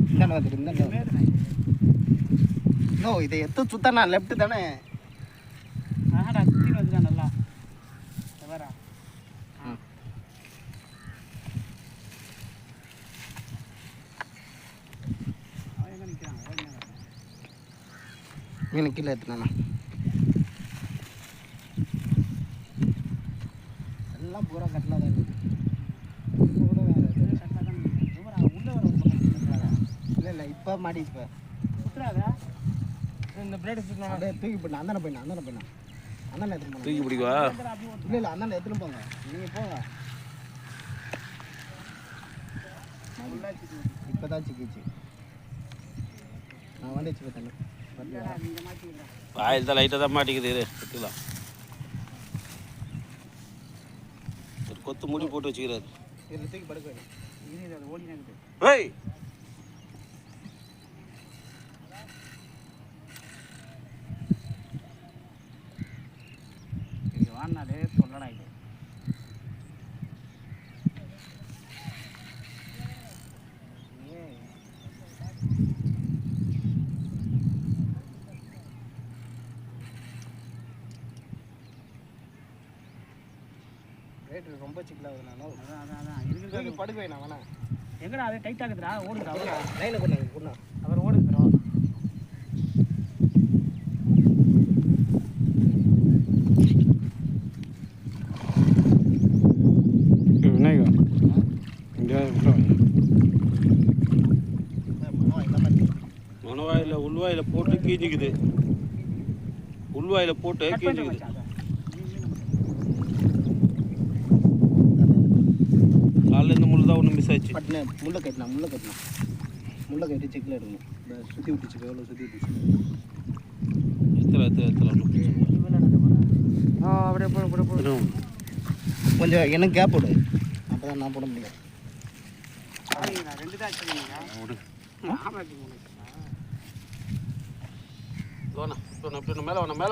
இந்த நோ இதை எத்து சுத்தண்ணா லெஃப்ட் தானே சுற்றி வந்துட்டான் நல்லா வரா மீன் கீழே எடுத்துனா எல்லாம் பூரா கட்டலாக தான் இருக்குது கூட வேறு உள்ளே வர இல்லை இல்லை இப்போ மாடி இப்போ சுற்றுறாதா இந்த பிளேடு சுற்றினா அப்படியே தூக்கி போட்டேன் அந்தான போயினா அந்தான எடுத்துன்னு தூக்கி பிடிக்குவா இல்லை இல்லை அந்தான எடுத்துன்னு போங்க நீங்கள் போங்க இப்போ தான் சிக்கிச்சு நான் வந்துச்சு பார்த்தேன் வாயில் தான் லைட்டாக தான் மாட்டிக்குது எடுத்துக்கலாம் ஒரு கொத்து முடி போட்டு வச்சுக்கிறாரு இதில் தூக்கி படுக்க ஏய் இது வாங்கினாலே சொல்லடா இது ரேட்டு ரொம்ப சிக்கலாகுதுண்ணா அதான் இருக்கு படுக்க வேணா வேணா எங்கடா அது டைட் ஆகுதுடா ஓடுதுடா லைனை கொண்டாங்க பொண்ணா அவர் ஓடுதுறோம் விநாயகா இங்கே மணவாயில் உள்வாயில் போட்டு கீஞ்சிக்குது உள்வாயில் போட்டு கீஞ்சிக்குது காலையில் இந்த முள் தான் ஒன்று மிஸ் ஆச்சு பட்டுனே முள்ளை கட்டி செக்கில் எடுக்கணும் சுற்றி விட்டுச்சு எவ்வளோ சுற்றி விட்டுச்சு எத்தனை அப்படியே போட கொஞ்சம் எனக்கு கேப் விடு அப்போ தான் நான் போட முடியும் ரெண்டு தான் மேலே வேணா மேலே